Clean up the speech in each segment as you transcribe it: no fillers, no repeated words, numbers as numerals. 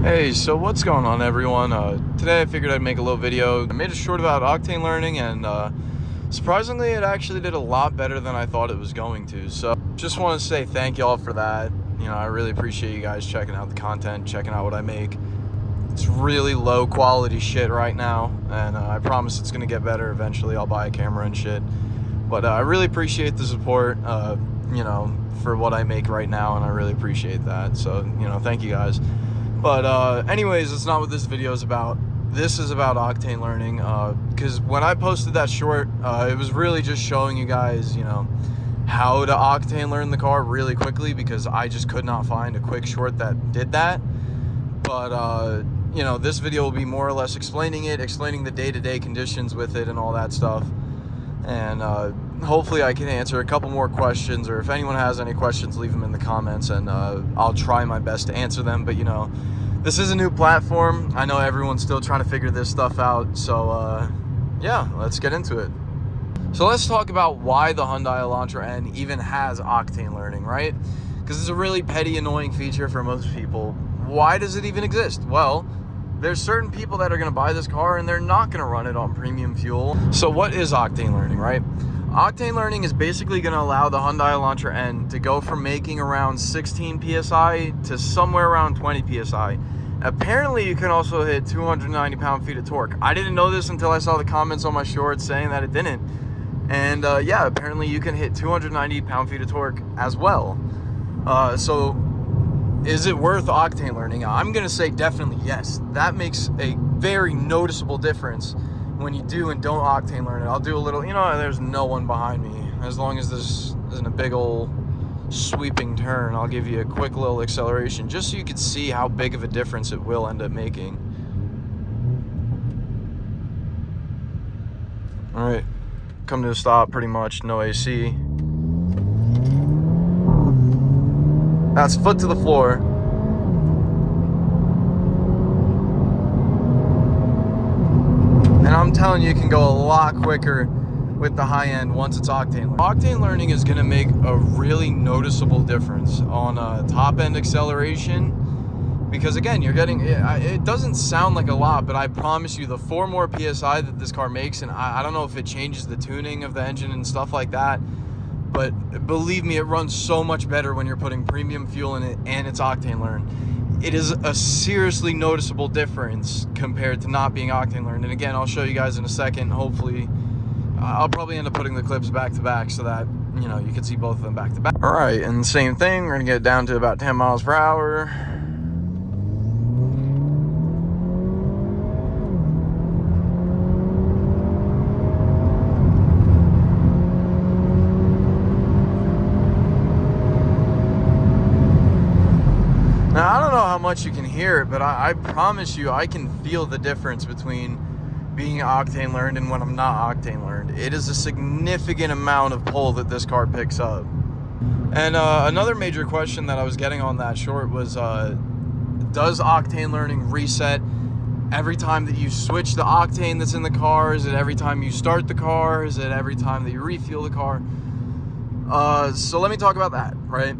Hey, so what's going on, everyone? Today I figured I'd make a little video. I made a short about octane learning, and surprisingly it actually did a lot better than I thought it was going to. So just want to say thank y'all for that. I really appreciate you guys checking out the content, checking out what I make. It's really low quality shit right now, and I promise it's going to get better eventually. I'll buy a camera and shit. But I really appreciate the support, for what I make right now, and I really appreciate that. So, thank you guys. But anyways, it's not what this video is about. This is about octane learning, because when I posted that short, it was really just showing you guys, how to octane learn the car really quickly, because I just could not find a quick short that did that. But this video will be more or less explaining the day-to-day conditions with it and all that stuff. And hopefully I can answer a couple more questions, or if anyone has any questions, leave them in the comments, and I'll try my best to answer them. But this is a new platform. I know everyone's still trying to figure this stuff out, so yeah, let's get into it. So let's talk about why the Hyundai Elantra N even has octane learning, right? Because it's a really petty, annoying feature for most people. Why does it even exist? Well, there's certain people that are going to buy this car and they're not going to run it on premium fuel. So what is octane learning, right? Octane learning is basically going to allow the Hyundai Elantra N to go from making around 16 PSI to somewhere around 20 PSI. Apparently, you can also hit 290 pound-feet of torque. I didn't know this until I saw the comments on my shorts saying that it didn't. And yeah, apparently you can hit 290 pound-feet of torque as well. So is it worth octane learning? I'm going to say definitely yes. That makes a very noticeable difference when you do and don't octane learn it. I'll do a little, there's no one behind me. As long as this isn't a big old sweeping turn, I'll give you a quick little acceleration just so you can see how big of a difference it will end up making. All right, come to a stop pretty much, no AC. That's foot to the floor. And I'm telling you, it can go a lot quicker with the high end once it's octane learning. Octane learning is going to make a really noticeable difference on top end acceleration, because again, you're getting, it doesn't sound like a lot, but I promise you the 4 more PSI that this car makes, and I don't know if it changes the tuning of the engine and stuff like that, but believe me, it runs so much better when you're putting premium fuel in it and it's octane learned. It is a seriously noticeable difference compared to not being octane learned. And again, I'll show you guys in a second. Hopefully, I'll probably end up putting the clips back to back so that, you can see both of them back to back. All right, and same thing, we're gonna get it down to about 10 miles per hour. Now, I don't know how much you can hear it, but I promise you I can feel the difference between being octane learned and when I'm not octane learned. It is a significant amount of pull that this car picks up. And another major question that I was getting on that short was, does octane learning reset every time that you switch the octane that's in the car? Is it every time you start the car? Is it every time that you refuel the car? So let me talk about that, right?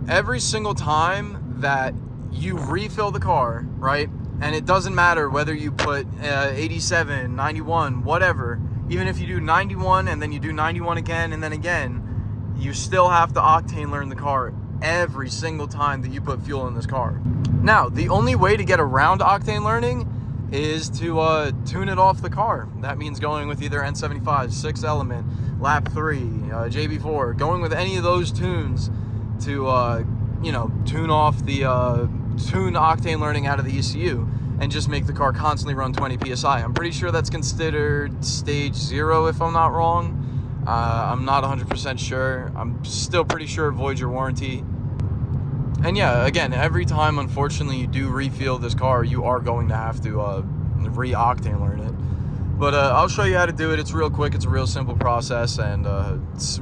Every single time that you refill the car, right? And it doesn't matter whether you put 87, 91, whatever. Even if you do 91 and then you do 91 again and then again, you still have to octane learn the car every single time that you put fuel in this car. Now, the only way to get around octane learning is to tune it off the car. That means going with either N75, 6 element, lap 3, JB4, going with any of those tunes to tune off the tune octane learning out of the ECU and just make the car constantly run 20 PSI. I'm pretty sure that's considered stage 0 if I'm not wrong. I'm not 100% sure. I'm still pretty sure it voids your warranty. And yeah, again, every time unfortunately you do refuel this car, you are going to have to re-octane learn it. But I'll show you how to do it. It's real quick, it's a real simple process, and it's,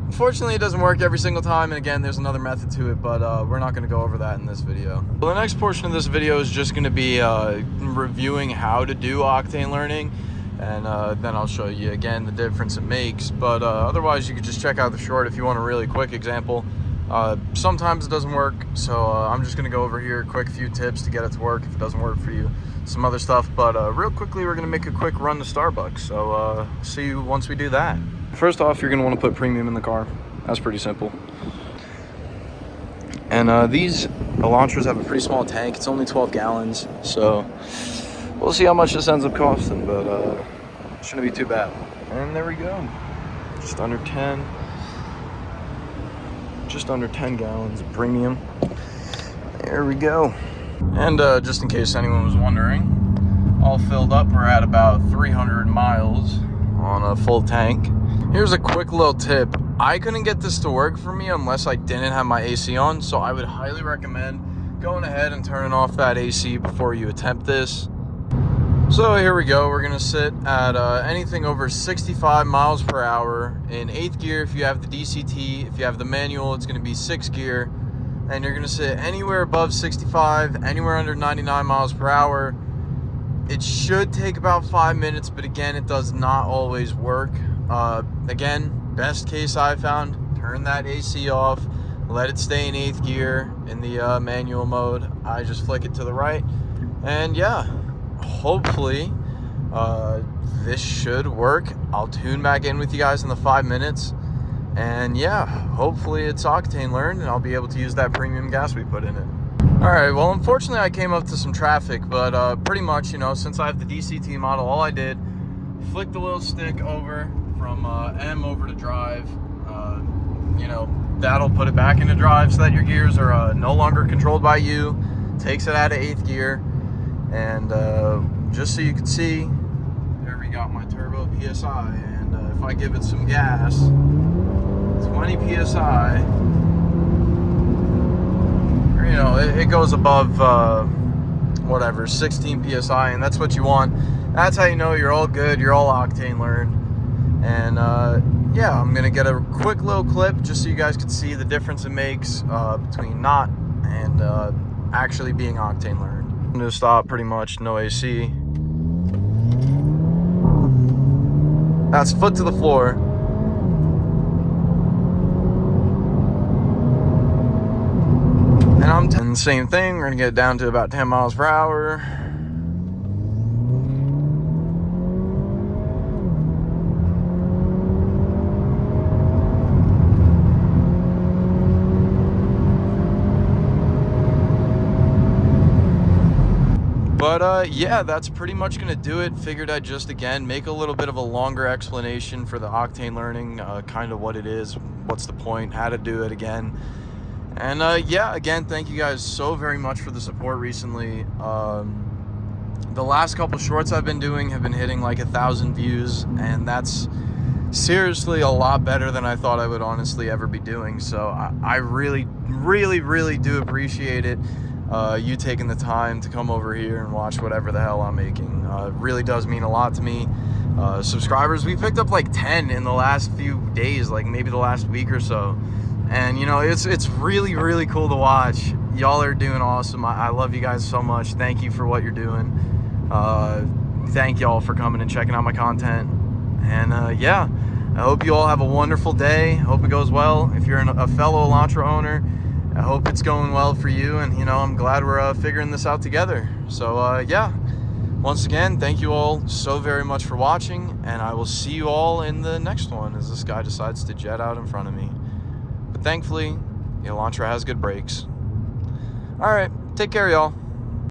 unfortunately, it doesn't work every single time, and again, there's another method to it, but we're not going to go over that in this video. Well, the next portion of this video is just going to be reviewing how to do octane learning, and then I'll show you again the difference it makes. But otherwise, you could just check out the short if you want a really quick example. Sometimes it doesn't work, so I'm just gonna go over here, quick few tips to get it to work if it doesn't work for you, some other stuff. But real quickly, we're gonna make a quick run to Starbucks, so see you once we do that. First off, you're gonna want to put premium in the car. That's pretty simple. And these Elantras have a pretty small tank. It's only 12 gallons, so we'll see how much this ends up costing, but shouldn't be too bad. And there we go, just under 10 gallons of premium. There we go. And just in case anyone was wondering, all filled up, we're at about 300 miles on a full tank. Here's a quick little tip. I couldn't get this to work for me unless I didn't have my AC on, so I would highly recommend going ahead and turning off that AC before you attempt this. So here we go. We're gonna sit at anything over 65 miles per hour in 8th gear. If you have the DCT, if you have the manual, it's gonna be 6th gear. And you're gonna sit anywhere above 65, anywhere under 99 miles per hour. It should take about 5 minutes, but again, it does not always work. Again, best case I found, turn that AC off, let it stay in 8th gear in the manual mode. I just flick it to the right, and yeah, hopefully this should work. I'll tune back in with you guys in the 5 minutes, and yeah, hopefully it's Octane learned and I'll be able to use that premium gas we put in it. All right, well, unfortunately I came up to some traffic, but pretty much, you know, since I have the DCT model, all I did, flick the little stick over from M over to drive. You know, that'll put it back into drive so that your gears are no longer controlled by you. Takes it out of 8th gear. And just so you can see, there we got my turbo PSI. And if I give it some gas, 20 PSI, you know, it goes above whatever, 16 PSI, and that's what you want. That's how you know you're all good, you're all Octane learned. And yeah, I'm gonna get a quick little clip just so you guys can see the difference it makes between not and actually being Octane learned. I'm gonna stop pretty much, no AC. That's foot to the floor. And I'm same thing, we're gonna get it down to about 10 miles per hour. But yeah, that's pretty much gonna do it. Figured I'd just again make a little bit of a longer explanation for the Octane learning, kind of what it is, what's the point, how to do it again. And yeah, again, thank you guys so very much for the support recently. The last couple shorts I've been doing have been hitting like 1,000 views, and that's seriously a lot better than I thought I would honestly ever be doing. So I really do appreciate it. You taking the time to come over here and watch whatever the hell I'm making. It really does mean a lot to me. Subscribers, we picked up like 10 in the last few days, like maybe the last week or so. And you know, it's really cool to watch. Y'all are doing awesome. I love you guys so much. Thank you for what you're doing. Thank y'all for coming and checking out my content. And yeah, I hope you all have a wonderful day. Hope it goes well. If you're a fellow Elantra owner, I hope it's going well for you, and you know, I'm glad we're figuring this out together. So yeah, once again, thank you all so very much for watching, and I will see you all in the next one as this guy decides to jet out in front of me. But thankfully, the Elantra has good brakes. All right, take care, y'all.